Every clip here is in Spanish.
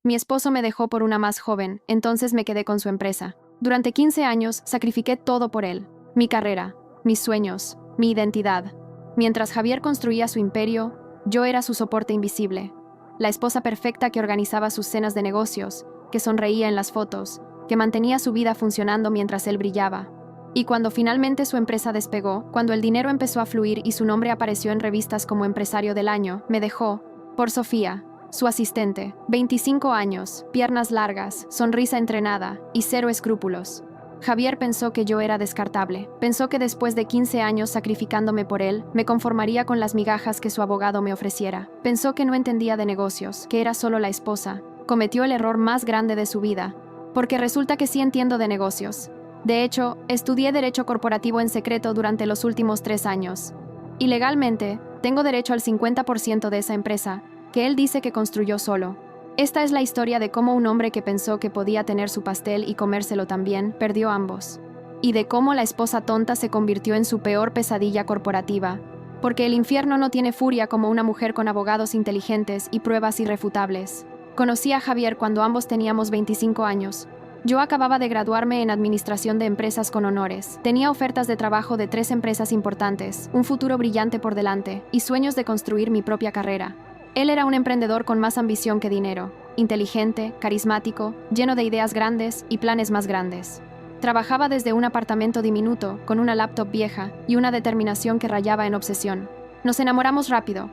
Mi esposo me dejó por una más joven, entonces me quedé con su empresa. Durante 15 años sacrifiqué todo por él. Mi carrera, mis sueños, mi identidad. Mientras Javier construía su imperio, yo era su soporte invisible. La esposa perfecta que organizaba sus cenas de negocios, que sonreía en las fotos, que mantenía su vida funcionando mientras él brillaba. Y cuando finalmente su empresa despegó, cuando el dinero empezó a fluir y su nombre apareció en revistas como empresario del año, me dejó por Sofía, su asistente, 25 años, piernas largas, sonrisa entrenada y cero escrúpulos. Javier pensó que yo era descartable. Pensó que después de 15 años sacrificándome por él, me conformaría con las migajas que su abogado me ofreciera. Pensó que no entendía de negocios, que era solo la esposa. Cometió el error más grande de su vida, porque resulta que sí entiendo de negocios. De hecho, estudié Derecho Corporativo en secreto durante los últimos 3 años. Y legalmente, tengo derecho al 50% de esa empresa, que él dice que construyó solo. Esta es la historia de cómo un hombre que pensó que podía tener su pastel y comérselo también, perdió ambos. Y de cómo la esposa tonta se convirtió en su peor pesadilla corporativa. Porque el infierno no tiene furia como una mujer con abogados inteligentes y pruebas irrefutables. Conocí a Javier cuando ambos teníamos 25 años. Yo acababa de graduarme en Administración de Empresas con honores. Tenía ofertas de trabajo de 3 empresas importantes, un futuro brillante por delante y sueños de construir mi propia carrera. Él era un emprendedor con más ambición que dinero, inteligente, carismático, lleno de ideas grandes y planes más grandes. Trabajaba desde un apartamento diminuto, con una laptop vieja y una determinación que rayaba en obsesión. Nos enamoramos rápido,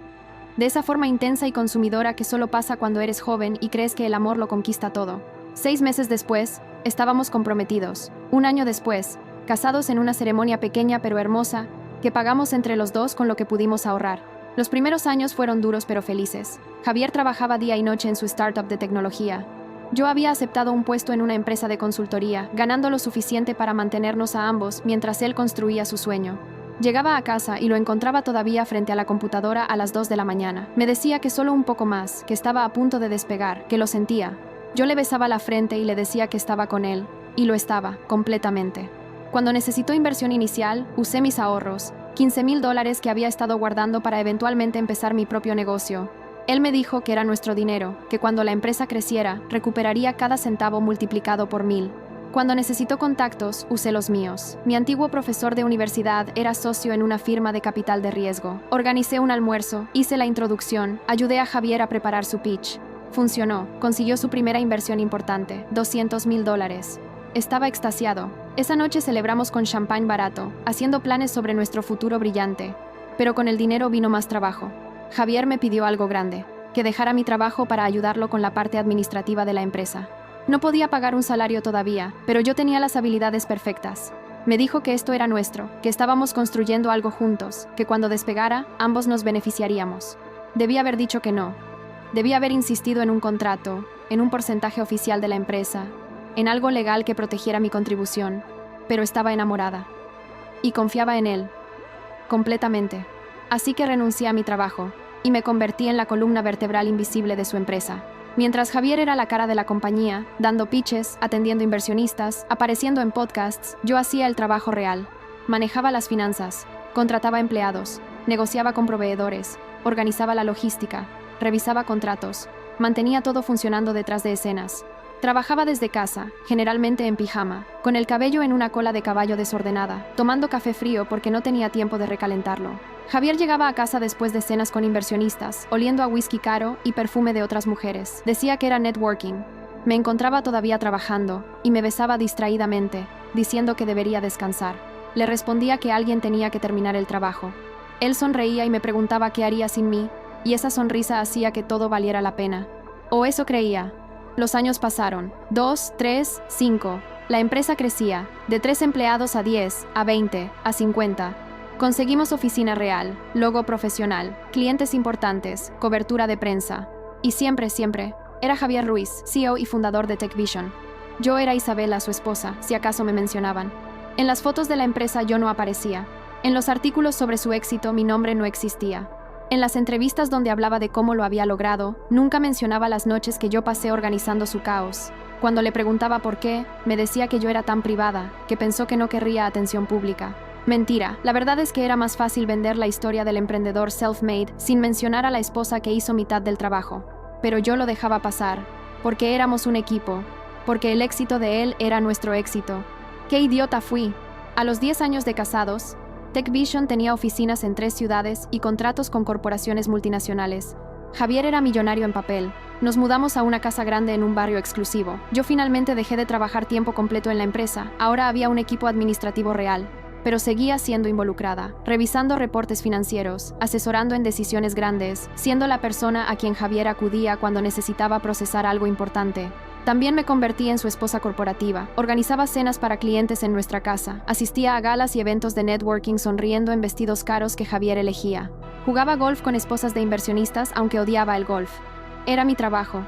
de esa forma intensa y consumidora que solo pasa cuando eres joven y crees que el amor lo conquista todo. 6 meses después, estábamos comprometidos. 1 año después, casados en una ceremonia pequeña pero hermosa, que pagamos entre los dos con lo que pudimos ahorrar. Los primeros años fueron duros pero felices. Javier trabajaba día y noche en su startup de tecnología. Yo había aceptado un puesto en una empresa de consultoría, ganando lo suficiente para mantenernos a ambos mientras él construía su sueño. Llegaba a casa y lo encontraba todavía frente a la computadora a las 2 de la mañana. Me decía que solo un poco más, que estaba a punto de despegar, que lo sentía. Yo le besaba la frente y le decía que estaba con él, y lo estaba, completamente. Cuando necesitó inversión inicial, usé mis ahorros, $15,000 que había estado guardando para eventualmente empezar mi propio negocio. Él me dijo que era nuestro dinero, que cuando la empresa creciera, recuperaría cada centavo multiplicado por 1000. Cuando necesitó contactos, usé los míos. Mi antiguo profesor de universidad era socio en una firma de capital de riesgo. Organicé un almuerzo, hice la introducción, ayudé a Javier a preparar su pitch. Funcionó, consiguió su primera inversión importante, $200,000. Estaba extasiado. Esa noche celebramos con champán barato, haciendo planes sobre nuestro futuro brillante. Pero con el dinero vino más trabajo. Javier me pidió algo grande, que dejara mi trabajo para ayudarlo con la parte administrativa de la empresa. No podía pagar un salario todavía, pero yo tenía las habilidades perfectas. Me dijo que esto era nuestro, que estábamos construyendo algo juntos, que cuando despegara, ambos nos beneficiaríamos. Debí haber dicho que no. Debí haber insistido en un contrato, en un porcentaje oficial de la empresa, en algo legal que protegiera mi contribución, pero estaba enamorada. Y confiaba en él. Completamente. Así que renuncié a mi trabajo, y me convertí en la columna vertebral invisible de su empresa. Mientras Javier era la cara de la compañía, dando pitches, atendiendo inversionistas, apareciendo en podcasts, yo hacía el trabajo real. Manejaba las finanzas, contrataba empleados, negociaba con proveedores, organizaba la logística, revisaba contratos, mantenía todo funcionando detrás de escenas. Trabajaba desde casa, generalmente en pijama, con el cabello en una cola de caballo desordenada, tomando café frío porque no tenía tiempo de recalentarlo. Javier llegaba a casa después de cenas con inversionistas, oliendo a whisky caro y perfume de otras mujeres. Decía que era networking. Me encontraba todavía trabajando, y me besaba distraídamente, diciendo que debería descansar. Le respondía que alguien tenía que terminar el trabajo. Él sonreía y me preguntaba qué haría sin mí, y esa sonrisa hacía que todo valiera la pena. O eso creía. Los años pasaron. 2, 3, 5. La empresa crecía, de 3 empleados a 10, a 20, a 50. Conseguimos oficina real, logo profesional, clientes importantes, cobertura de prensa. Y siempre, era Javier Ruiz, CEO y fundador de TechVision. Yo era Isabela, su esposa, si acaso me mencionaban. En las fotos de la empresa yo no aparecía. En los artículos sobre su éxito mi nombre no existía. En las entrevistas donde hablaba de cómo lo había logrado, nunca mencionaba las noches que yo pasé organizando su caos. Cuando le preguntaba por qué, me decía que yo era tan privada, que pensó que no querría atención pública. Mentira, la verdad es que era más fácil vender la historia del emprendedor self-made sin mencionar a la esposa que hizo mitad del trabajo. Pero yo lo dejaba pasar. porque éramos un equipo, porque el éxito de él era nuestro éxito. ¡Qué idiota fui! A los 10 años de casados, TechVision tenía oficinas en 3 ciudades y contratos con corporaciones multinacionales. Javier era millonario en papel. Nos mudamos a una casa grande en un barrio exclusivo. Yo finalmente dejé de trabajar tiempo completo en la empresa. Ahora había un equipo administrativo real, pero seguía siendo involucrada, revisando reportes financieros, asesorando en decisiones grandes, siendo la persona a quien Javier acudía cuando necesitaba procesar algo importante. También me convertí en su esposa corporativa. Organizaba cenas para clientes en nuestra casa. Asistía a galas y eventos de networking sonriendo en vestidos caros que Javier elegía. Jugaba golf con esposas de inversionistas, aunque odiaba el golf. Era mi trabajo,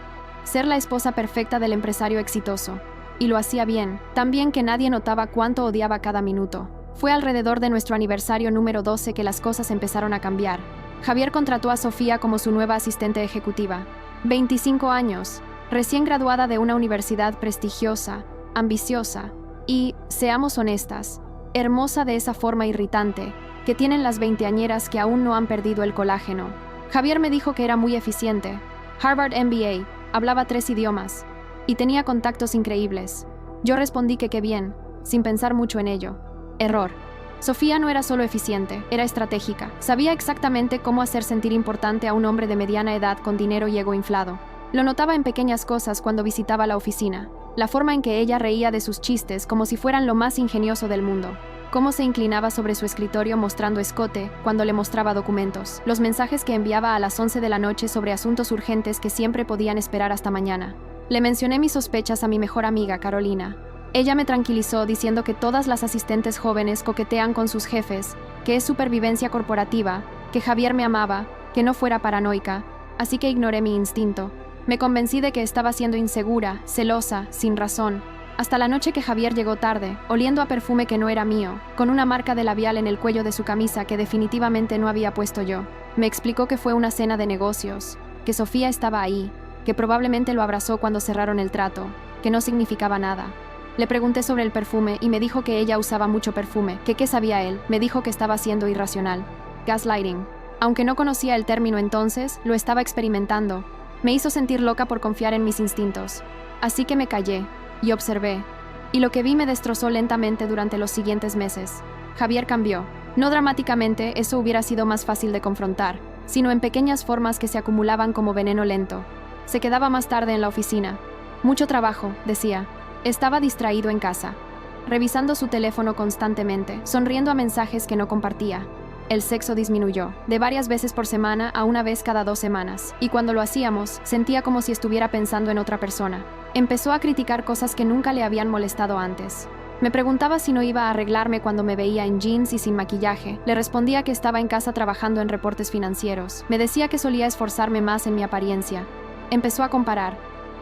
ser la esposa perfecta del empresario exitoso. Y lo hacía bien, tan bien que nadie notaba cuánto odiaba cada minuto. Fue alrededor de nuestro aniversario número 12 que las cosas empezaron a cambiar. Javier contrató a Sofía como su nueva asistente ejecutiva. 25 años, recién graduada de una universidad prestigiosa, ambiciosa y, seamos honestas, hermosa de esa forma irritante que tienen las veinteañeras que aún no han perdido el colágeno. Javier me dijo que era muy eficiente. Harvard MBA, hablaba 3 idiomas y tenía contactos increíbles. Yo respondí que qué bien, sin pensar mucho en ello. Error. Sofía no era solo eficiente, era estratégica. Sabía exactamente cómo hacer sentir importante a un hombre de mediana edad con dinero y ego inflado. Lo notaba en pequeñas cosas cuando visitaba la oficina. La forma en que ella reía de sus chistes como si fueran lo más ingenioso del mundo. Cómo se inclinaba sobre su escritorio mostrando escote cuando le mostraba documentos. Los mensajes que enviaba a las 11 de la noche sobre asuntos urgentes que siempre podían esperar hasta mañana. Le mencioné mis sospechas a mi mejor amiga, Carolina. Ella me tranquilizó diciendo que todas las asistentes jóvenes coquetean con sus jefes, que es supervivencia corporativa, que Javier me amaba, que no fuera paranoica, así que ignoré mi instinto. Me convencí de que estaba siendo insegura, celosa, sin razón. Hasta la noche que Javier llegó tarde, oliendo a perfume que no era mío, con una marca de labial en el cuello de su camisa que definitivamente no había puesto yo. Me explicó que fue una cena de negocios, que Sofía estaba ahí, que probablemente lo abrazó cuando cerraron el trato, que no significaba nada. Le pregunté sobre el perfume y me dijo que ella usaba mucho perfume, que qué sabía él. Me dijo que estaba siendo irracional. Gaslighting. Aunque no conocía el término entonces, lo estaba experimentando. Me hizo sentir loca por confiar en mis instintos. Así que me callé y observé. Y lo que vi me destrozó lentamente durante los siguientes meses. Javier cambió. No dramáticamente, eso hubiera sido más fácil de confrontar, sino en pequeñas formas que se acumulaban como veneno lento. Se quedaba más tarde en la oficina. Mucho trabajo, decía. Estaba distraído en casa, revisando su teléfono constantemente, sonriendo a mensajes que no compartía. El sexo disminuyó, de varias veces por semana a una vez cada 2 semanas, y cuando lo hacíamos, sentía como si estuviera pensando en otra persona. Empezó a criticar cosas que nunca le habían molestado antes. Me preguntaba si no iba a arreglarme cuando me veía en jeans y sin maquillaje. Le respondía que estaba en casa trabajando en reportes financieros. Me decía que solía esforzarme más en mi apariencia. Empezó a comparar,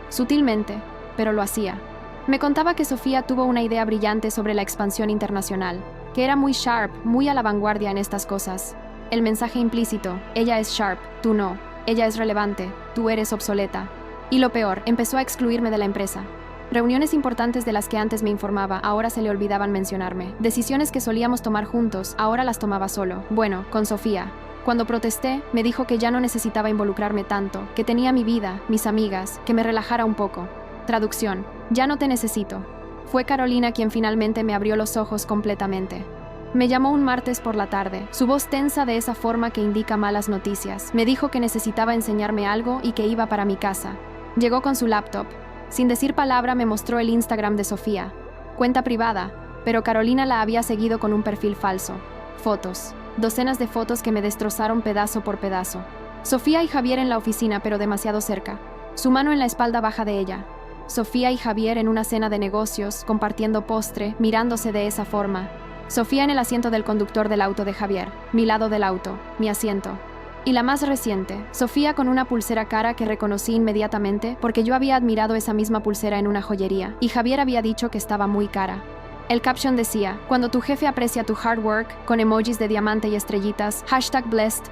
sutilmente, pero lo hacía. Me contaba que Sofía tuvo una idea brillante sobre la expansión internacional, que era muy sharp, muy a la vanguardia en estas cosas. El mensaje implícito, ella es sharp, tú no, ella es relevante, tú eres obsoleta. Y lo peor, empezó a excluirme de la empresa. Reuniones importantes de las que antes me informaba, ahora se le olvidaban mencionarme. Decisiones que solíamos tomar juntos, ahora las tomaba solo. Bueno, con Sofía. Cuando protesté, me dijo que ya no necesitaba involucrarme tanto, que tenía mi vida, mis amigas, que me relajara un poco. Traducción. Ya no te necesito. Fue Carolina quien finalmente me abrió los ojos completamente. Me llamó un martes por la tarde, su voz tensa de esa forma que indica malas noticias. Me dijo que necesitaba enseñarme algo y que iba para mi casa. Llegó con su laptop. Sin decir palabra me mostró el Instagram de Sofía. Cuenta privada, pero Carolina la había seguido con un perfil falso. Fotos. Docenas de fotos que me destrozaron pedazo por pedazo. Sofía y Javier en la oficina, pero demasiado cerca. Su mano en la espalda baja de ella. Sofía y Javier en una cena de negocios, compartiendo postre, mirándose de esa forma. Sofía en el asiento del conductor del auto de Javier, mi lado del auto, mi asiento. Y la más reciente, Sofía con una pulsera cara que reconocí inmediatamente porque yo había admirado esa misma pulsera en una joyería, y Javier había dicho que estaba muy cara. El caption decía, cuando tu jefe aprecia tu hard work, con emojis de diamante y estrellitas, #blessed,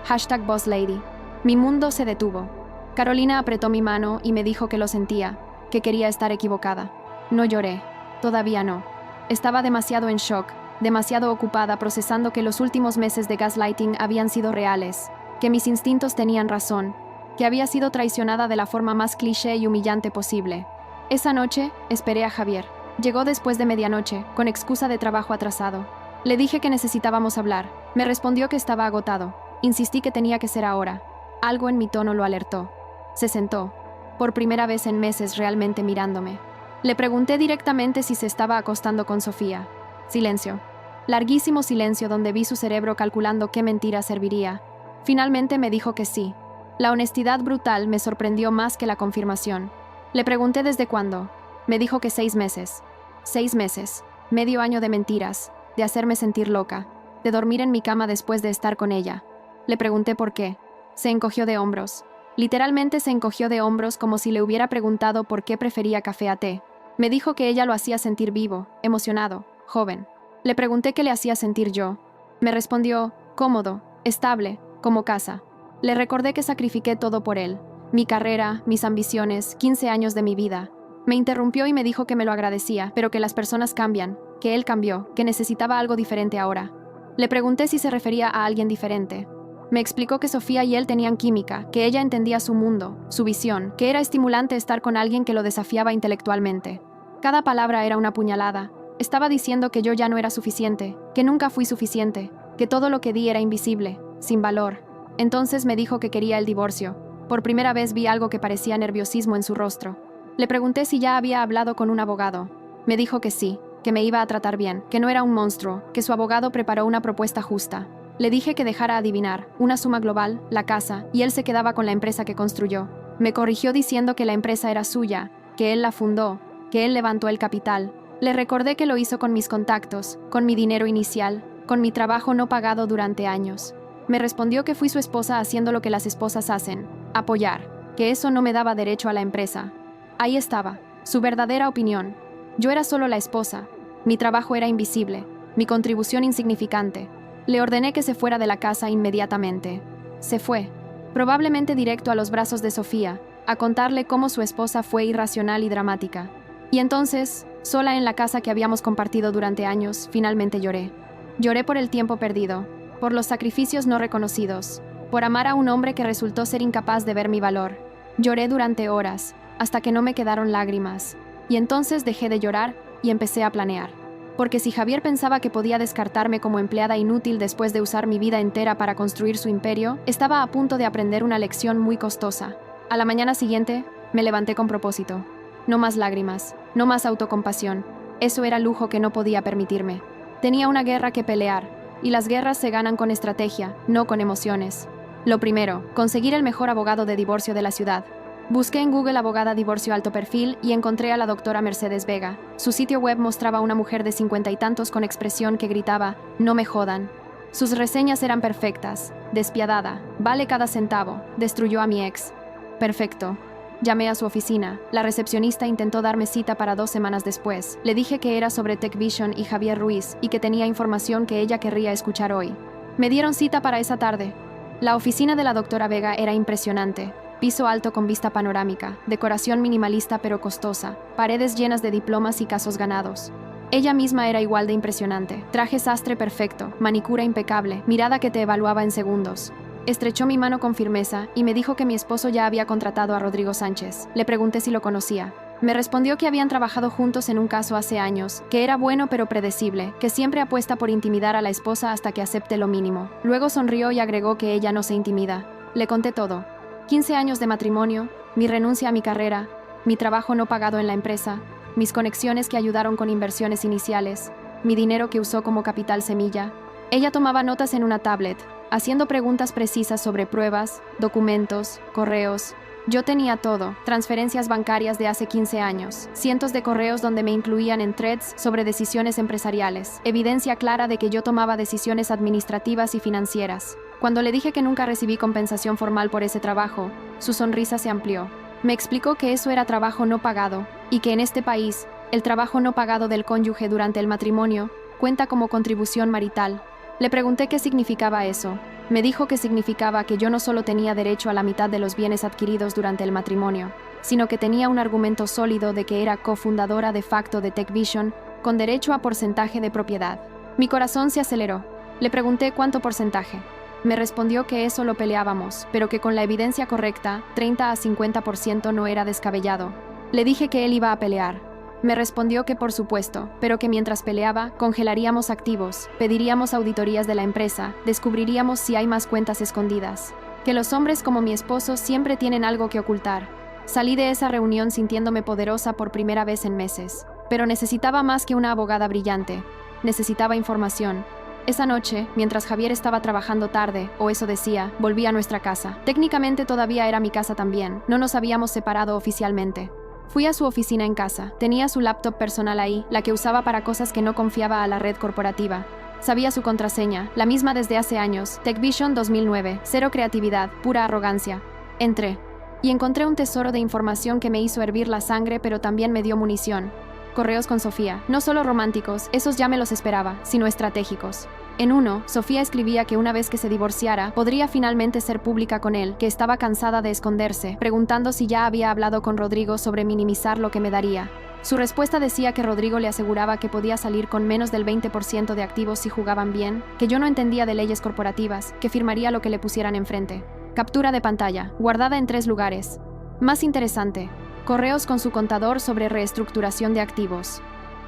#bosslady. Mi mundo se detuvo. Carolina apretó mi mano y me dijo que lo sentía, que quería estar equivocada. No lloré, todavía no. Estaba demasiado en shock, demasiado ocupada procesando que los últimos meses de gaslighting habían sido reales, que mis instintos tenían razón, que había sido traicionada de la forma más cliché y humillante posible. Esa noche, esperé a Javier. Llegó después de medianoche, con excusa de trabajo atrasado. Le dije que necesitábamos hablar. Me respondió que estaba agotado. Insistí que tenía que ser ahora. Algo en mi tono lo alertó. Se sentó, por primera vez en meses realmente mirándome. Le pregunté directamente si se estaba acostando con Sofía. Silencio. Larguísimo silencio donde vi su cerebro calculando qué mentira serviría. Finalmente me dijo que sí. La honestidad brutal me sorprendió más que la confirmación. Le pregunté desde cuándo. Me dijo que 6 meses. 6 meses. Medio año de mentiras, de hacerme sentir loca, de dormir en mi cama después de estar con ella. Le pregunté por qué. Se encogió de hombros. Literalmente se encogió de hombros como si le hubiera preguntado por qué prefería café a té. Me dijo que ella lo hacía sentir vivo, emocionado, joven. Le pregunté qué le hacía sentir yo. Me respondió, cómodo, estable, como casa. Le recordé que sacrifiqué todo por él. Mi carrera, mis ambiciones, 15 años de mi vida. Me interrumpió y me dijo que me lo agradecía, pero que las personas cambian, que él cambió, que necesitaba algo diferente ahora. Le pregunté si se refería a alguien diferente. Me explicó que Sofía y él tenían química, que ella entendía su mundo, su visión, que era estimulante estar con alguien que lo desafiaba intelectualmente. Cada palabra era una puñalada. Estaba diciendo que yo ya no era suficiente, que nunca fui suficiente, que todo lo que di era invisible, sin valor. Entonces me dijo que quería el divorcio. Por primera vez vi algo que parecía nerviosismo en su rostro. Le pregunté si ya había hablado con un abogado. Me dijo que sí, que me iba a tratar bien, que no era un monstruo, que su abogado preparó una propuesta justa. Le dije que dejara adivinar, una suma global, la casa, y él se quedaba con la empresa que construyó. Me corrigió diciendo que la empresa era suya, que él la fundó, que él levantó el capital. Le recordé que lo hizo con mis contactos, con mi dinero inicial, con mi trabajo no pagado durante años. Me respondió que fui su esposa haciendo lo que las esposas hacen, apoyar, que eso no me daba derecho a la empresa. Ahí estaba, su verdadera opinión. Yo era solo la esposa, mi trabajo era invisible, mi contribución insignificante. Le ordené que se fuera de la casa inmediatamente. Se fue, probablemente directo a los brazos de Sofía, a contarle cómo su esposa fue irracional y dramática. Y entonces, sola en la casa que habíamos compartido durante años, finalmente lloré. Lloré por el tiempo perdido, por los sacrificios no reconocidos, por amar a un hombre que resultó ser incapaz de ver mi valor. Lloré durante horas, hasta que no me quedaron lágrimas. Y entonces dejé de llorar y empecé a planear. Porque si Javier pensaba que podía descartarme como empleada inútil después de usar mi vida entera para construir su imperio, estaba a punto de aprender una lección muy costosa. A la mañana siguiente, me levanté con propósito. No más lágrimas, no más autocompasión. Eso era lujo que no podía permitirme. Tenía una guerra que pelear, y las guerras se ganan con estrategia, no con emociones. Lo primero, conseguir el mejor abogado de divorcio de la ciudad. Busqué en Google abogada divorcio alto perfil y encontré a la doctora Mercedes Vega. Su sitio web mostraba a una mujer de 50 y tantos con expresión que gritaba, "No me jodan". Sus reseñas eran perfectas, despiadada, vale cada centavo, destruyó a mi ex. Perfecto. Llamé a su oficina. La recepcionista intentó darme cita para 2 semanas después. Le dije que era sobre TechVision y Javier Ruiz y que tenía información que ella querría escuchar hoy. Me dieron cita para esa tarde. La oficina de la doctora Vega era impresionante. Piso alto con vista panorámica, decoración minimalista pero costosa, paredes llenas de diplomas y casos ganados. Ella misma era igual de impresionante, traje sastre perfecto, manicura impecable, mirada que te evaluaba en segundos. Estrechó mi mano con firmeza y me dijo que mi esposo ya había contratado a Rodrigo Sánchez. Le pregunté si lo conocía. Me respondió que habían trabajado juntos en un caso hace años, que era bueno pero predecible, que siempre apuesta por intimidar a la esposa hasta que acepte lo mínimo. Luego sonrió y agregó que ella no se intimida. Le conté todo. 15 años de matrimonio, mi renuncia a mi carrera, mi trabajo no pagado en la empresa, mis conexiones que ayudaron con inversiones iniciales, mi dinero que usó como capital semilla. Ella tomaba notas en una tablet, haciendo preguntas precisas sobre pruebas, documentos, correos. Yo tenía todo, transferencias bancarias de hace 15 años, cientos de correos donde me incluían en threads sobre decisiones empresariales, evidencia clara de que yo tomaba decisiones administrativas y financieras. Cuando le dije que nunca recibí compensación formal por ese trabajo, su sonrisa se amplió. Me explicó que eso era trabajo no pagado, y que en este país, el trabajo no pagado del cónyuge durante el matrimonio cuenta como contribución marital. Le pregunté qué significaba eso. Me dijo que significaba que yo no solo tenía derecho a la mitad de los bienes adquiridos durante el matrimonio, sino que tenía un argumento sólido de que era cofundadora de facto de TechVision, con derecho a porcentaje de propiedad. Mi corazón se aceleró. Le pregunté cuánto porcentaje. Me respondió que eso lo peleábamos, pero que con la evidencia correcta, 30 a 50% no era descabellado. Le dije que él iba a pelear. Me respondió que por supuesto, pero que mientras peleaba, congelaríamos activos, pediríamos auditorías de la empresa, descubriríamos si hay más cuentas escondidas. Que los hombres como mi esposo siempre tienen algo que ocultar. Salí de esa reunión sintiéndome poderosa por primera vez en meses. Pero necesitaba más que una abogada brillante. Necesitaba información. Esa noche, mientras Javier estaba trabajando tarde, o eso decía, volví a nuestra casa. Técnicamente todavía era mi casa también, no nos habíamos separado oficialmente. Fui a su oficina en casa, tenía su laptop personal ahí, la que usaba para cosas que no confiaba a la red corporativa. Sabía su contraseña, la misma desde hace años, TechVision 2009, cero creatividad, pura arrogancia. Entré. Y encontré un tesoro de información que me hizo hervir la sangre, pero también me dio munición. Correos con Sofía, no solo románticos, esos ya me los esperaba, sino estratégicos. En uno, Sofía escribía que una vez que se divorciara, podría finalmente ser pública con él, que estaba cansada de esconderse, preguntando si ya había hablado con Rodrigo sobre minimizar lo que me daría. Su respuesta decía que Rodrigo le aseguraba que podía salir con menos del 20% de activos si jugaban bien, que yo no entendía de leyes corporativas, que firmaría lo que le pusieran enfrente. Captura de pantalla, guardada en 3 lugares. Más interesante, correos con su contador sobre reestructuración de activos.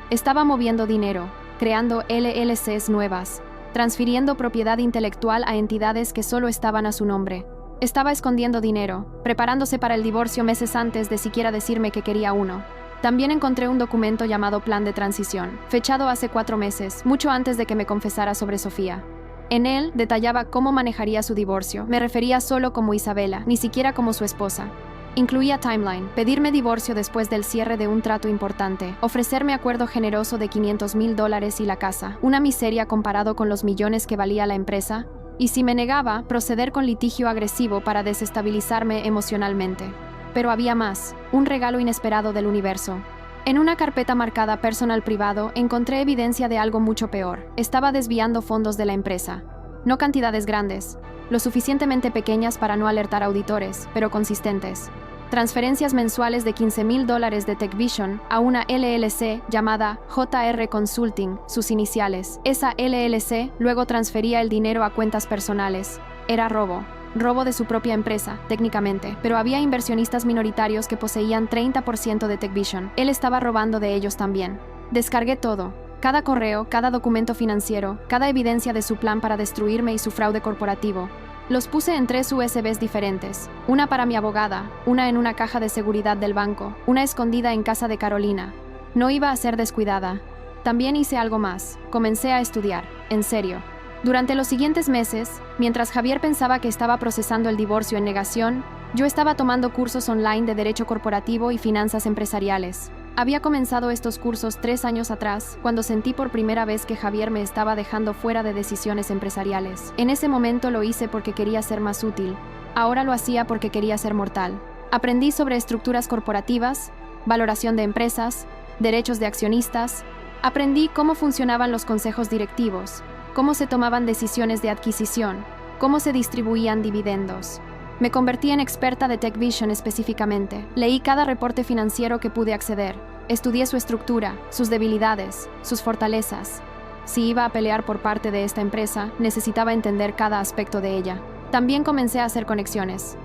Estaba moviendo dinero, creando LLCs nuevas, transfiriendo propiedad intelectual a entidades que solo estaban a su nombre. Estaba escondiendo dinero, preparándose para el divorcio meses antes de siquiera decirme que quería uno. También encontré un documento llamado Plan de Transición, fechado hace 4 meses, mucho antes de que me confesara sobre Sofía. En él detallaba cómo manejaría su divorcio. Me refería solo como Isabela, ni siquiera como su esposa. Incluía timeline, pedirme divorcio después del cierre de un trato importante, ofrecerme acuerdo generoso de $500,000 y la casa, una miseria comparado con los millones que valía la empresa, y si me negaba, proceder con litigio agresivo para desestabilizarme emocionalmente. Pero había más, un regalo inesperado del universo. En una carpeta marcada personal privado encontré evidencia de algo mucho peor. Estaba desviando fondos de la empresa. No cantidades grandes, lo suficientemente pequeñas para no alertar auditores, pero consistentes. Transferencias mensuales de $15,000 de TechVision a una LLC llamada JR Consulting, sus iniciales. Esa LLC luego transfería el dinero a cuentas personales. Era robo. Robo de su propia empresa, técnicamente, pero había inversionistas minoritarios que poseían 30% de TechVision. Él estaba robando de ellos también. Descargué todo. Cada correo, cada documento financiero, cada evidencia de su plan para destruirme y su fraude corporativo. Los puse en 3 USBs diferentes, una para mi abogada, una en una caja de seguridad del banco, una escondida en casa de Carolina. No iba a ser descuidada. También hice algo más, comencé a estudiar, en serio. Durante los siguientes meses, mientras Javier pensaba que estaba procesando el divorcio en negación, yo estaba tomando cursos online de derecho corporativo y finanzas empresariales. Había comenzado estos cursos 3 años atrás, cuando sentí por primera vez que Javier me estaba dejando fuera de decisiones empresariales. En ese momento lo hice porque quería ser más útil. Ahora lo hacía porque quería ser mortal. Aprendí sobre estructuras corporativas, valoración de empresas, derechos de accionistas. Aprendí cómo funcionaban los consejos directivos, cómo se tomaban decisiones de adquisición, cómo se distribuían dividendos. Me convertí en experta de TechVision específicamente. Leí cada reporte financiero que pude acceder. Estudié su estructura, sus debilidades, sus fortalezas. Si iba a pelear por parte de esta empresa, necesitaba entender cada aspecto de ella. También comencé a hacer conexiones.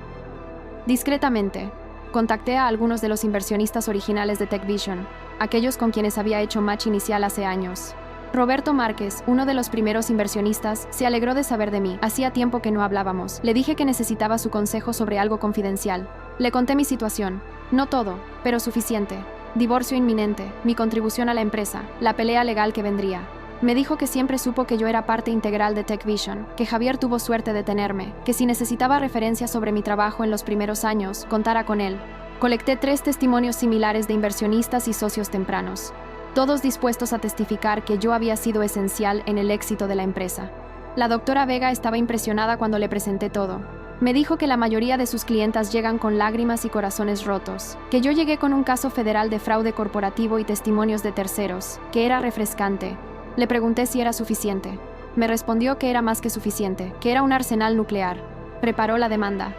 Discretamente, contacté a algunos de los inversionistas originales de TechVision, aquellos con quienes había hecho match inicial hace años. Roberto Márquez, uno de los primeros inversionistas, se alegró de saber de mí. Hacía tiempo que no hablábamos. Le dije que necesitaba su consejo sobre algo confidencial. Le conté mi situación. No todo, pero suficiente. Divorcio inminente, mi contribución a la empresa, la pelea legal que vendría. Me dijo que siempre supo que yo era parte integral de TechVision, que Javier tuvo suerte de tenerme, que si necesitaba referencias sobre mi trabajo en los primeros años, contara con él. Colecté 3 testimonios similares de inversionistas y socios tempranos, todos dispuestos a testificar que yo había sido esencial en el éxito de la empresa. La doctora Vega estaba impresionada cuando le presenté todo. Me dijo que la mayoría de sus clientas llegan con lágrimas y corazones rotos, que yo llegué con un caso federal de fraude corporativo y testimonios de terceros, que era refrescante. Le pregunté si era suficiente. Me respondió que era más que suficiente, que era un arsenal nuclear. Preparó la demanda.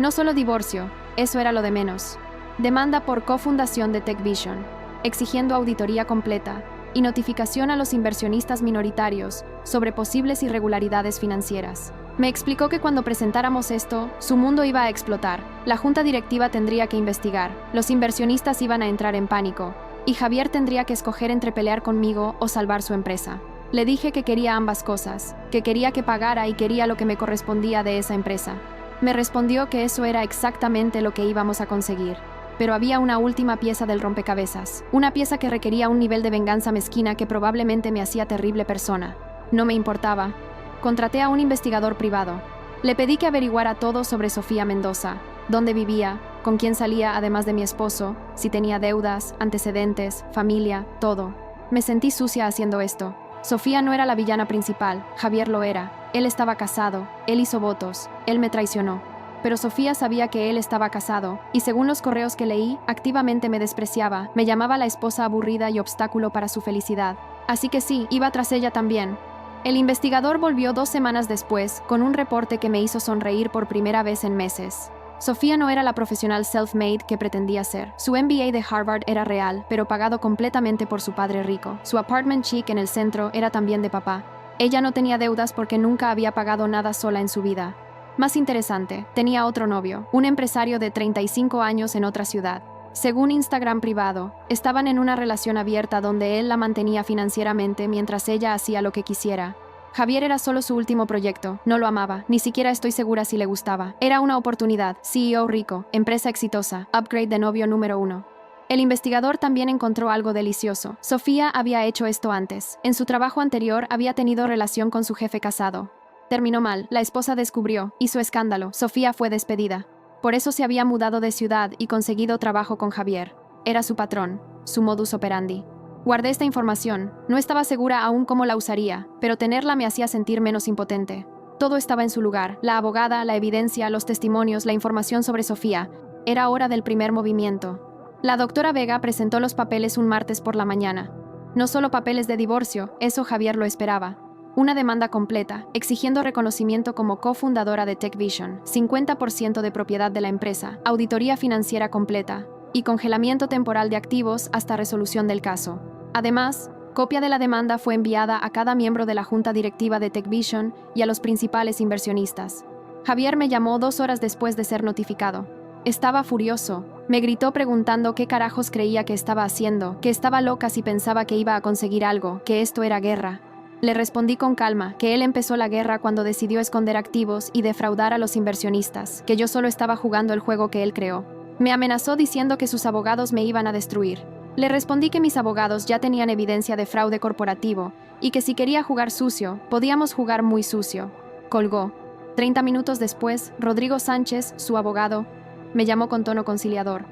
No solo divorcio, eso era lo de menos. Demanda por cofundación de TechVision, exigiendo auditoría completa y notificación a los inversionistas minoritarios sobre posibles irregularidades financieras. Me explicó que cuando presentáramos esto, su mundo iba a explotar, la junta directiva tendría que investigar, los inversionistas iban a entrar en pánico, y Javier tendría que escoger entre pelear conmigo o salvar su empresa. Le dije que quería ambas cosas, que quería que pagara y quería lo que me correspondía de esa empresa. Me respondió que eso era exactamente lo que íbamos a conseguir. Pero había una última pieza del rompecabezas, una pieza que requería un nivel de venganza mezquina que probablemente me hacía terrible persona. No me importaba. Contraté a un investigador privado. Le pedí que averiguara todo sobre Sofía Mendoza, dónde vivía, con quién salía además de mi esposo, si tenía deudas, antecedentes, familia, todo. Me sentí sucia haciendo esto. Sofía no era la villana principal, Javier lo era. Él estaba casado, él hizo votos, él me traicionó. Pero Sofía sabía que él estaba casado, y según los correos que leí, activamente me despreciaba, me llamaba la esposa aburrida y obstáculo para su felicidad. Así que sí, iba tras ella también. El investigador volvió 2 semanas después, con un reporte que me hizo sonreír por primera vez en meses. Sofía no era la profesional self-made que pretendía ser. Su MBA de Harvard era real, pero pagado completamente por su padre rico. Su apartment chic en el centro era también de papá. Ella no tenía deudas porque nunca había pagado nada sola en su vida. Más interesante, tenía otro novio, un empresario de 35 años en otra ciudad. Según Instagram privado, estaban en una relación abierta donde él la mantenía financieramente mientras ella hacía lo que quisiera. Javier era solo su último proyecto, no lo amaba, ni siquiera estoy segura si le gustaba. Era una oportunidad, CEO rico, empresa exitosa, upgrade de novio número 1. El investigador también encontró algo delicioso. Sofía había hecho esto antes. En su trabajo anterior había tenido relación con su jefe casado. Terminó mal, la esposa descubrió, hizo escándalo, Sofía fue despedida. Por eso se había mudado de ciudad y conseguido trabajo con Javier. Era su patrón, su modus operandi. Guardé esta información, no estaba segura aún cómo la usaría, pero tenerla me hacía sentir menos impotente. Todo estaba en su lugar, la abogada, la evidencia, los testimonios, la información sobre Sofía. Era hora del primer movimiento. La doctora Vega presentó los papeles un martes por la mañana. No solo papeles de divorcio, eso Javier lo esperaba. Una demanda completa, exigiendo reconocimiento como cofundadora de TechVision, 50% de propiedad de la empresa, auditoría financiera completa y congelamiento temporal de activos hasta resolución del caso. Además, copia de la demanda fue enviada a cada miembro de la junta directiva de TechVision y a los principales inversionistas. Javier me llamó 2 horas después de ser notificado. Estaba furioso. Me gritó preguntando qué carajos creía que estaba haciendo, que estaba loca si pensaba que iba a conseguir algo, que esto era guerra. Le respondí con calma que él empezó la guerra cuando decidió esconder activos y defraudar a los inversionistas, que yo solo estaba jugando el juego que él creó. Me amenazó diciendo que sus abogados me iban a destruir. Le respondí que mis abogados ya tenían evidencia de fraude corporativo y que si quería jugar sucio, podíamos jugar muy sucio. Colgó. 30 minutos después, Rodrigo Sánchez, su abogado, me llamó con tono conciliador.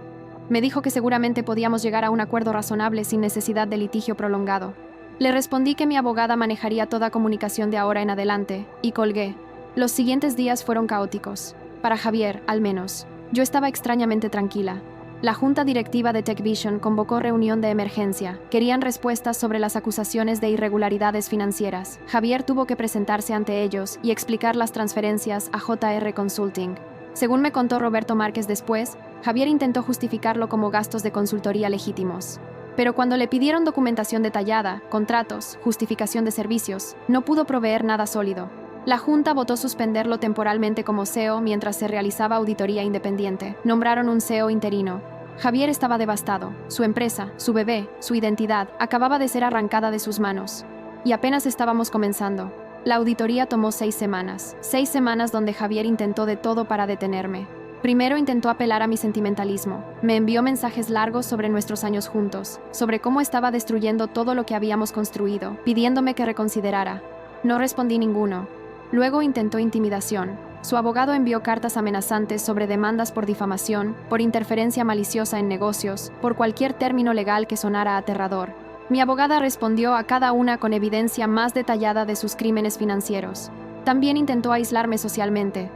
Me dijo que seguramente podíamos llegar a un acuerdo razonable sin necesidad de litigio prolongado. Le respondí que mi abogada manejaría toda comunicación de ahora en adelante, y colgué. Los siguientes días fueron caóticos. Para Javier, al menos. Yo estaba extrañamente tranquila. La junta directiva de TechVision convocó reunión de emergencia. Querían respuestas sobre las acusaciones de irregularidades financieras. Javier tuvo que presentarse ante ellos y explicar las transferencias a JR Consulting. Según me contó Roberto Márquez después, Javier intentó justificarlo como gastos de consultoría legítimos. Pero cuando le pidieron documentación detallada, contratos, justificación de servicios, no pudo proveer nada sólido. La Junta votó suspenderlo temporalmente como CEO mientras se realizaba auditoría independiente. Nombraron un CEO interino. Javier estaba devastado. Su empresa, su bebé, su identidad, acababa de ser arrancada de sus manos. Y apenas estábamos comenzando. La auditoría tomó 6 semanas. 6 semanas donde Javier intentó de todo para detenerme. Primero intentó apelar a mi sentimentalismo. Me envió mensajes largos sobre nuestros años juntos, sobre cómo estaba destruyendo todo lo que habíamos construido, pidiéndome que reconsiderara. No respondí ninguno. Luego intentó intimidación. Su abogado envió cartas amenazantes sobre demandas por difamación, por interferencia maliciosa en negocios, por cualquier término legal que sonara aterrador. Mi abogada respondió a cada una con evidencia más detallada de sus crímenes financieros. También intentó aislarme socialmente.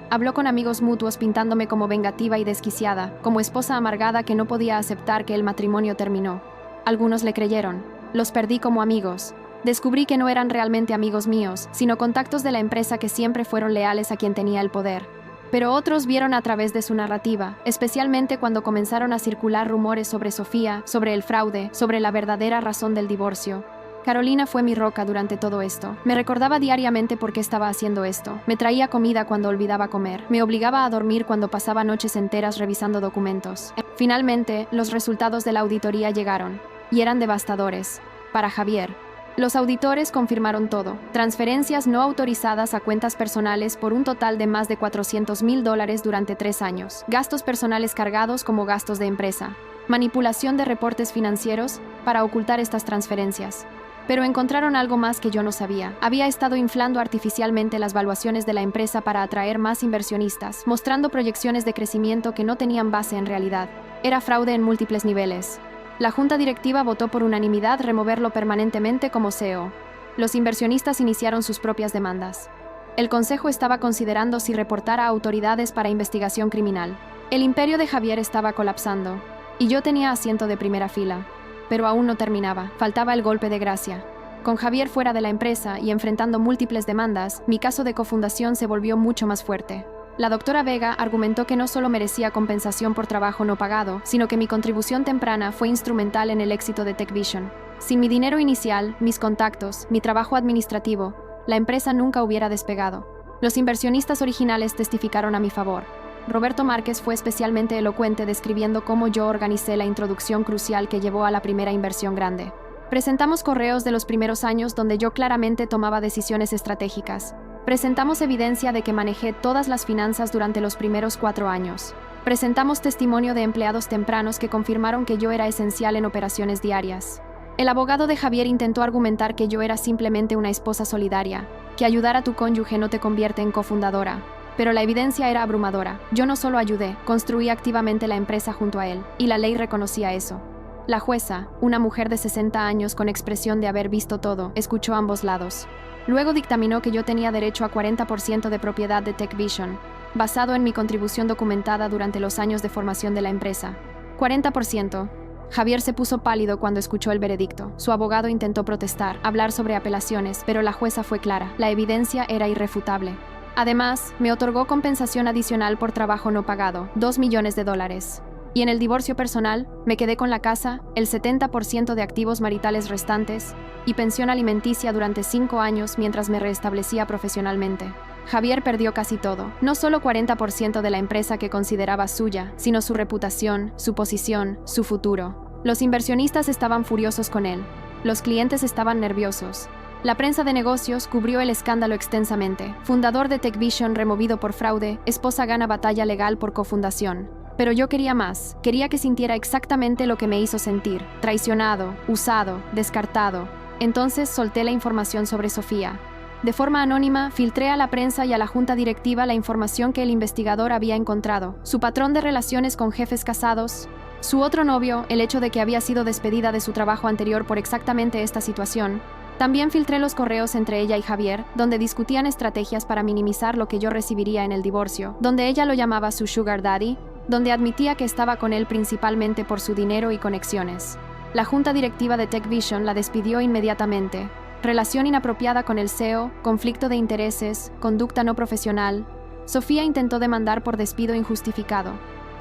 Habló con amigos mutuos pintándome como vengativa y desquiciada, como esposa amargada que no podía aceptar que el matrimonio terminó. Algunos le creyeron. Los perdí como amigos. Descubrí que no eran realmente amigos míos, sino contactos de la empresa que siempre fueron leales a quien tenía el poder. Pero otros vieron a través de su narrativa, especialmente cuando comenzaron a circular rumores sobre Sofía, sobre el fraude, sobre la verdadera razón del divorcio. Carolina fue mi roca durante todo esto. Me recordaba diariamente por qué estaba haciendo esto. Me traía comida cuando olvidaba comer. Me obligaba a dormir cuando pasaba noches enteras revisando documentos. Finalmente, los resultados de la auditoría llegaron, y eran devastadores. Para Javier. Los auditores confirmaron todo. Transferencias no autorizadas a cuentas personales por un total de más de $400,000 durante 3 años. Gastos personales cargados como gastos de empresa. Manipulación de reportes financieros para ocultar estas transferencias. Pero encontraron algo más que yo no sabía. Había estado inflando artificialmente las valuaciones de la empresa para atraer más inversionistas, mostrando proyecciones de crecimiento que no tenían base en realidad. Era fraude en múltiples niveles. La junta directiva votó por unanimidad removerlo permanentemente como CEO. Los inversionistas iniciaron sus propias demandas. El consejo estaba considerando si reportar a autoridades para investigación criminal. El imperio de Javier estaba colapsando, y yo tenía asiento de primera fila. Pero aún no terminaba, faltaba el golpe de gracia. Con Javier fuera de la empresa y enfrentando múltiples demandas, mi caso de cofundación se volvió mucho más fuerte. La doctora Vega argumentó que no solo merecía compensación por trabajo no pagado, sino que mi contribución temprana fue instrumental en el éxito de TechVision. Sin mi dinero inicial, mis contactos, mi trabajo administrativo, la empresa nunca hubiera despegado. Los inversionistas originales testificaron a mi favor. Roberto Márquez fue especialmente elocuente describiendo cómo yo organicé la introducción crucial que llevó a la primera inversión grande. Presentamos correos de los primeros años donde yo claramente tomaba decisiones estratégicas. Presentamos evidencia de que manejé todas las finanzas durante los primeros 4 años. Presentamos testimonio de empleados tempranos que confirmaron que yo era esencial en operaciones diarias. El abogado de Javier intentó argumentar que yo era simplemente una esposa solidaria, que ayudar a tu cónyuge no te convierte en cofundadora. Pero la evidencia era abrumadora. Yo no solo ayudé, construí activamente la empresa junto a él, y la ley reconocía eso. La jueza, una mujer de 60 años con expresión de haber visto todo, escuchó ambos lados. Luego dictaminó que yo tenía derecho a 40% de propiedad de TechVision, basado en mi contribución documentada durante los años de formación de la empresa. 40%. Javier se puso pálido cuando escuchó el veredicto. Su abogado intentó protestar, hablar sobre apelaciones, pero la jueza fue clara. La evidencia era irrefutable. Además, me otorgó compensación adicional por trabajo no pagado, $2 millones. Y en el divorcio personal, me quedé con la casa, el 70% de activos maritales restantes y pensión alimenticia durante 5 años mientras me restablecía profesionalmente. Javier perdió casi todo, no solo 40% de la empresa que consideraba suya, sino su reputación, su posición, su futuro. Los inversionistas estaban furiosos con él. Los clientes estaban nerviosos. La prensa de negocios cubrió el escándalo extensamente. Fundador de TechVision removido por fraude, esposa gana batalla legal por cofundación. Pero yo quería más, quería que sintiera exactamente lo que me hizo sentir, traicionado, usado, descartado. Entonces solté la información sobre Sofía. De forma anónima, filtré a la prensa y a la junta directiva la información que el investigador había encontrado, su patrón de relaciones con jefes casados, su otro novio, el hecho de que había sido despedida de su trabajo anterior por exactamente esta situación. También filtré los correos entre ella y Javier, donde discutían estrategias para minimizar lo que yo recibiría en el divorcio, donde ella lo llamaba su sugar daddy, donde admitía que estaba con él principalmente por su dinero y conexiones. La junta directiva de TechVision la despidió inmediatamente. Relación inapropiada con el CEO, conflicto de intereses, conducta no profesional. Sofía intentó demandar por despido injustificado.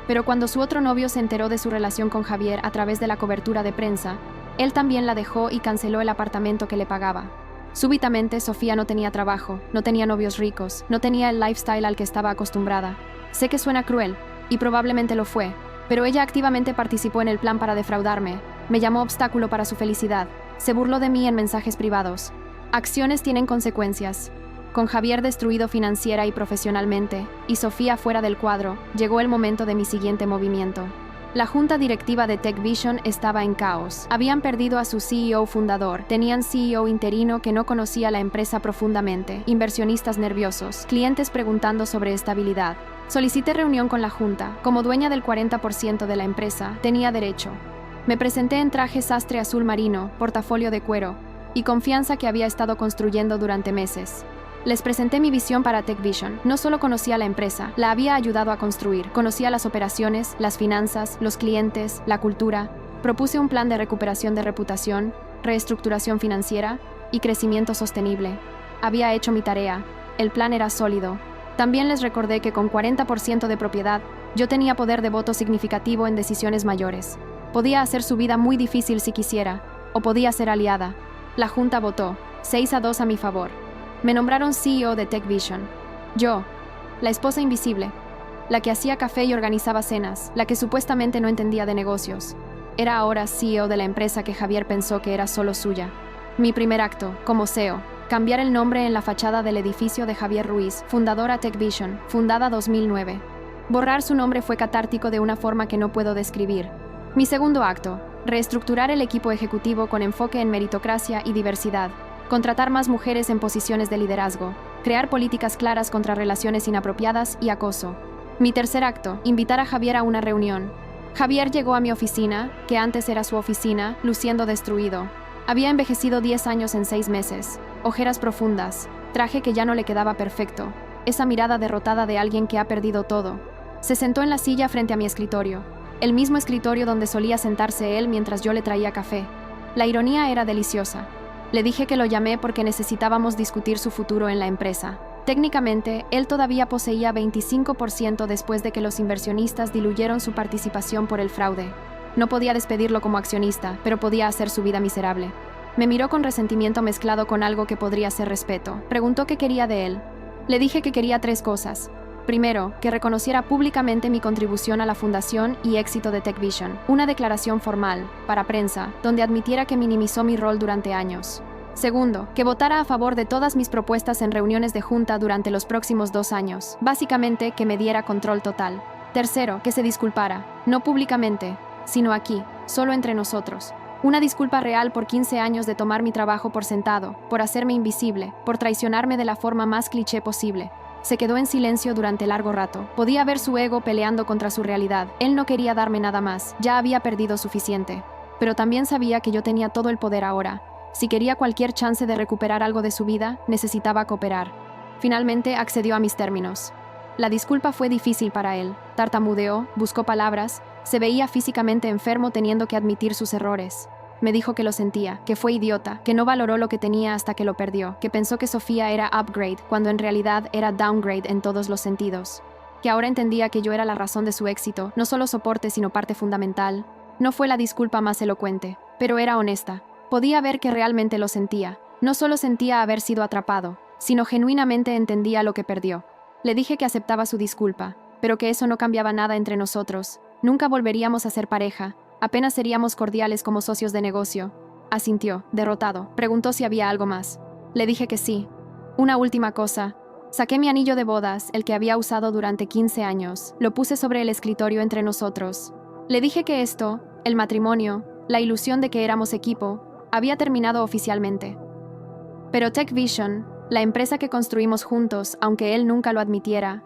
Pero cuando su otro novio se enteró de su relación con Javier a través de la cobertura de prensa, él también la dejó y canceló el apartamento que le pagaba. Súbitamente, Sofía no tenía trabajo, no tenía novios ricos, no tenía el lifestyle al que estaba acostumbrada. Sé que suena cruel, y probablemente lo fue, pero ella activamente participó en el plan para defraudarme, me llamó obstáculo para su felicidad, se burló de mí en mensajes privados. Acciones tienen consecuencias. Con Javier destruido financiera y profesionalmente, y Sofía fuera del cuadro, llegó el momento de mi siguiente movimiento. La junta directiva de TechVision estaba en caos. Habían perdido a su CEO fundador, tenían CEO interino que no conocía la empresa profundamente, inversionistas nerviosos, clientes preguntando sobre estabilidad. Solicité reunión con la junta. Como dueña del 40% de la empresa, tenía derecho. Me presenté en traje sastre azul marino, portafolio de cuero, y confianza que había estado construyendo durante meses. Les presenté mi visión para TechVision. No solo conocía la empresa, la había ayudado a construir. Conocía las operaciones, las finanzas, los clientes, la cultura. Propuse un plan de recuperación de reputación, reestructuración financiera y crecimiento sostenible. Había hecho mi tarea. El plan era sólido. También les recordé que con 40% de propiedad, yo tenía poder de voto significativo en decisiones mayores. Podía hacer su vida muy difícil si quisiera, o podía ser aliada. La junta votó, 6-2 a mi favor. Me nombraron CEO de TechVision. Yo, la esposa invisible, la que hacía café y organizaba cenas, la que supuestamente no entendía de negocios, era ahora CEO de la empresa que Javier pensó que era solo suya. Mi primer acto, como CEO, cambiar el nombre en la fachada del edificio de Javier Ruiz, fundadora TechVision, fundada 2009. Borrar su nombre fue catártico de una forma que no puedo describir. Mi segundo acto, reestructurar el equipo ejecutivo con enfoque en meritocracia y diversidad, contratar más mujeres en posiciones de liderazgo, crear políticas claras contra relaciones inapropiadas y acoso. Mi tercer acto, invitar a Javier a una reunión. Javier llegó a mi oficina, que antes era su oficina, luciendo destruido. Había envejecido 10 años en 6 meses, ojeras profundas, traje que ya no le quedaba perfecto, esa mirada derrotada de alguien que ha perdido todo. Se sentó en la silla frente a mi escritorio, el mismo escritorio donde solía sentarse él mientras yo le traía café. La ironía era deliciosa. Le dije que lo llamé porque necesitábamos discutir su futuro en la empresa. Técnicamente, él todavía poseía 25% después de que los inversionistas diluyeron su participación por el fraude. No podía despedirlo como accionista, pero podía hacer su vida miserable. Me miró con resentimiento mezclado con algo que podría ser respeto. Preguntó qué quería de él. Le dije que quería 3 cosas. Primero, que reconociera públicamente mi contribución a la fundación y éxito de TechVision. Una declaración formal, para prensa, donde admitiera que minimizó mi rol durante años. Segundo, que votara a favor de todas mis propuestas en reuniones de junta durante los próximos 2 años. Básicamente, que me diera control total. Tercero, que se disculpara, no públicamente, sino aquí, solo entre nosotros. Una disculpa real por 15 años de tomar mi trabajo por sentado, por hacerme invisible, por traicionarme de la forma más cliché posible. Se quedó en silencio durante largo rato. Podía ver su ego peleando contra su realidad. Él no quería darme nada más, ya había perdido suficiente. Pero también sabía que yo tenía todo el poder ahora. Si quería cualquier chance de recuperar algo de su vida, necesitaba cooperar. Finalmente accedió a mis términos. La disculpa fue difícil para él. Tartamudeó, buscó palabras, se veía físicamente enfermo teniendo que admitir sus errores. Me dijo que lo sentía, que fue idiota, que no valoró lo que tenía hasta que lo perdió, que pensó que Sofía era upgrade cuando en realidad era downgrade en todos los sentidos. Que ahora entendía que yo era la razón de su éxito, no solo soporte sino parte fundamental. No fue la disculpa más elocuente, pero era honesta. Podía ver que realmente lo sentía. No solo sentía haber sido atrapado, sino genuinamente entendía lo que perdió. Le dije que aceptaba su disculpa, pero que eso no cambiaba nada entre nosotros. Nunca volveríamos a ser pareja, apenas seríamos cordiales como socios de negocio. Asintió, derrotado. Preguntó si había algo más. Le dije que sí. Una última cosa. Saqué mi anillo de bodas, el que había usado durante 15 años. Lo puse sobre el escritorio entre nosotros. Le dije que esto, el matrimonio, la ilusión de que éramos equipo, había terminado oficialmente. Pero TechVision, la empresa que construimos juntos, aunque él nunca lo admitiera,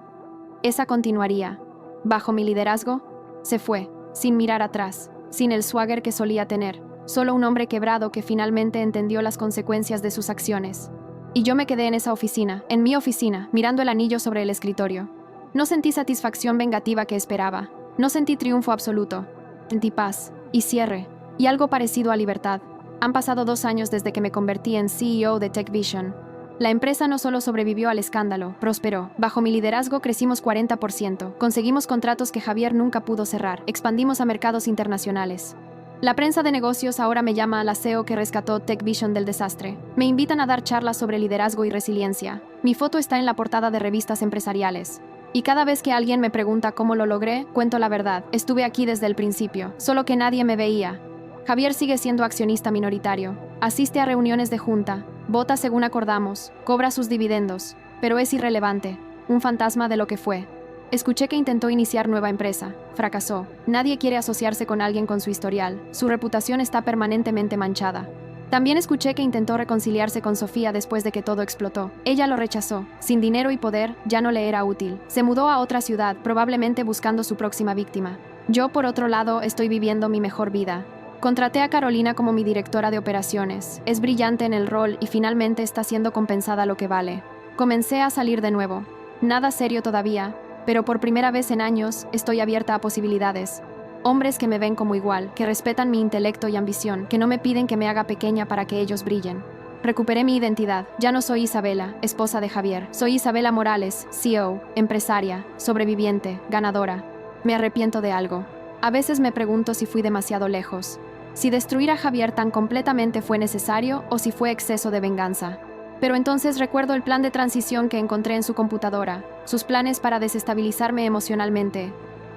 esa continuaría. Bajo mi liderazgo, se fue, sin mirar atrás, sin el swagger que solía tener, solo un hombre quebrado que finalmente entendió las consecuencias de sus acciones. Y yo me quedé en esa oficina, en mi oficina, mirando el anillo sobre el escritorio. No sentí satisfacción vengativa que esperaba, no sentí triunfo absoluto, sentí paz, y cierre, y algo parecido a libertad. Han pasado 2 años desde que me convertí en CEO de TechVision. La empresa no solo sobrevivió al escándalo, prosperó. Bajo mi liderazgo crecimos 40%, conseguimos contratos que Javier nunca pudo cerrar, expandimos a mercados internacionales. La prensa de negocios ahora me llama a la CEO que rescató TechVision del desastre. Me invitan a dar charlas sobre liderazgo y resiliencia. Mi foto está en la portada de revistas empresariales. Y cada vez que alguien me pregunta cómo lo logré, cuento la verdad. Estuve aquí desde el principio, solo que nadie me veía. Javier sigue siendo accionista minoritario. Asiste a reuniones de junta, vota según acordamos, cobra sus dividendos, pero es irrelevante, un fantasma de lo que fue. Escuché que intentó iniciar nueva empresa, fracasó. Nadie quiere asociarse con alguien con su historial, su reputación está permanentemente manchada. También escuché que intentó reconciliarse con Sofía después de que todo explotó. Ella lo rechazó. Sin dinero y poder, ya no le era útil. Se mudó a otra ciudad, probablemente buscando su próxima víctima. Yo, por otro lado, estoy viviendo mi mejor vida. Contraté a Carolina como mi directora de operaciones. Es brillante en el rol y finalmente está siendo compensada lo que vale. Comencé a salir de nuevo. Nada serio todavía, pero por primera vez en años estoy abierta a posibilidades. Hombres que me ven como igual, que respetan mi intelecto y ambición, que no me piden que me haga pequeña para que ellos brillen. Recuperé mi identidad. Ya no soy Isabela, esposa de Javier. Soy Isabela Morales, CEO, empresaria, sobreviviente, ganadora. Me arrepiento de algo. A veces me pregunto si fui demasiado lejos. si destruir a Javier tan completamente fue necesario o si fue exceso de venganza. Pero entonces recuerdo el plan de transición que encontré en su computadora, sus planes para desestabilizarme emocionalmente,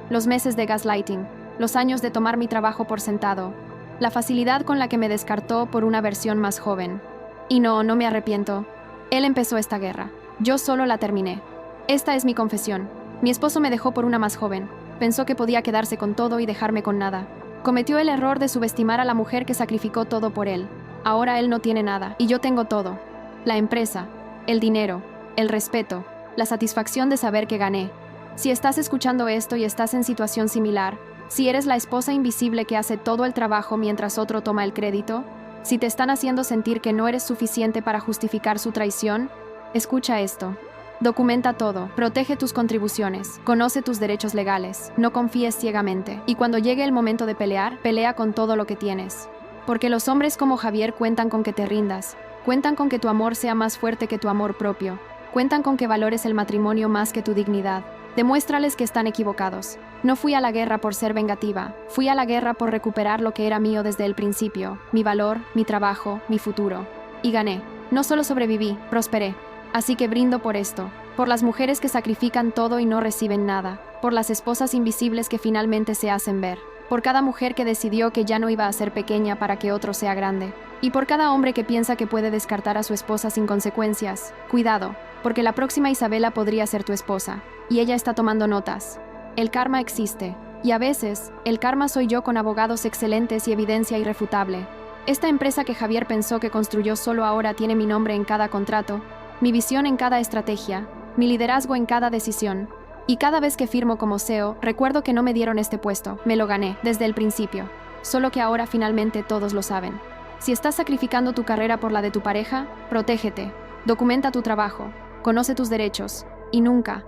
los meses de gaslighting, los años de tomar mi trabajo por sentado, la facilidad con la que me descartó por una versión más joven. Y no me arrepiento. Él empezó esta guerra. Yo solo la terminé. Esta es mi confesión. Mi esposo me dejó por una más joven. Pensó que podía quedarse con todo y dejarme con nada. Cometió el error de subestimar a la mujer que sacrificó todo por él. Ahora él no tiene nada, y yo tengo todo. La empresa, el dinero, el respeto, la satisfacción de saber que gané. Si estás escuchando esto y estás en situación similar, si eres la esposa invisible que hace todo el trabajo mientras otro toma el crédito, si te están haciendo sentir que no eres suficiente para justificar su traición, escucha esto. Documenta todo, protege tus contribuciones, conoce tus derechos legales, no confíes ciegamente, y cuando llegue el momento de pelear, pelea con todo lo que tienes. Porque los hombres como Javier cuentan con que te rindas, cuentan con que tu amor sea más fuerte que tu amor propio, cuentan con que valores el matrimonio más que tu dignidad. Demuéstrales que están equivocados. No fui a la guerra por ser vengativa, fui a la guerra por recuperar lo que era mío desde el principio, mi valor, mi trabajo, mi futuro. Y gané. No solo sobreviví, prosperé. Así que brindo por esto, por las mujeres que sacrifican todo y no reciben nada, por las esposas invisibles que finalmente se hacen ver, por cada mujer que decidió que ya no iba a ser pequeña para que otro sea grande, y por cada hombre que piensa que puede descartar a su esposa sin consecuencias. Cuidado, porque la próxima Isabela podría ser tu esposa, y ella está tomando notas. El karma existe, y a veces, el karma soy yo con abogados excelentes y evidencia irrefutable. Esta empresa que Javier pensó que construyó solo ahora tiene mi nombre en cada contrato, mi visión en cada estrategia, mi liderazgo en cada decisión. Y cada vez que firmo como CEO, recuerdo que no me dieron este puesto, me lo gané, desde el principio. Solo que ahora finalmente todos lo saben. Si estás sacrificando tu carrera por la de tu pareja, protégete, documenta tu trabajo, conoce tus derechos, y nunca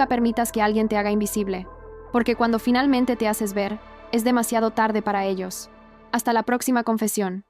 permitas que alguien te haga invisible. Porque cuando finalmente te haces ver, es demasiado tarde para ellos. Hasta la próxima confesión.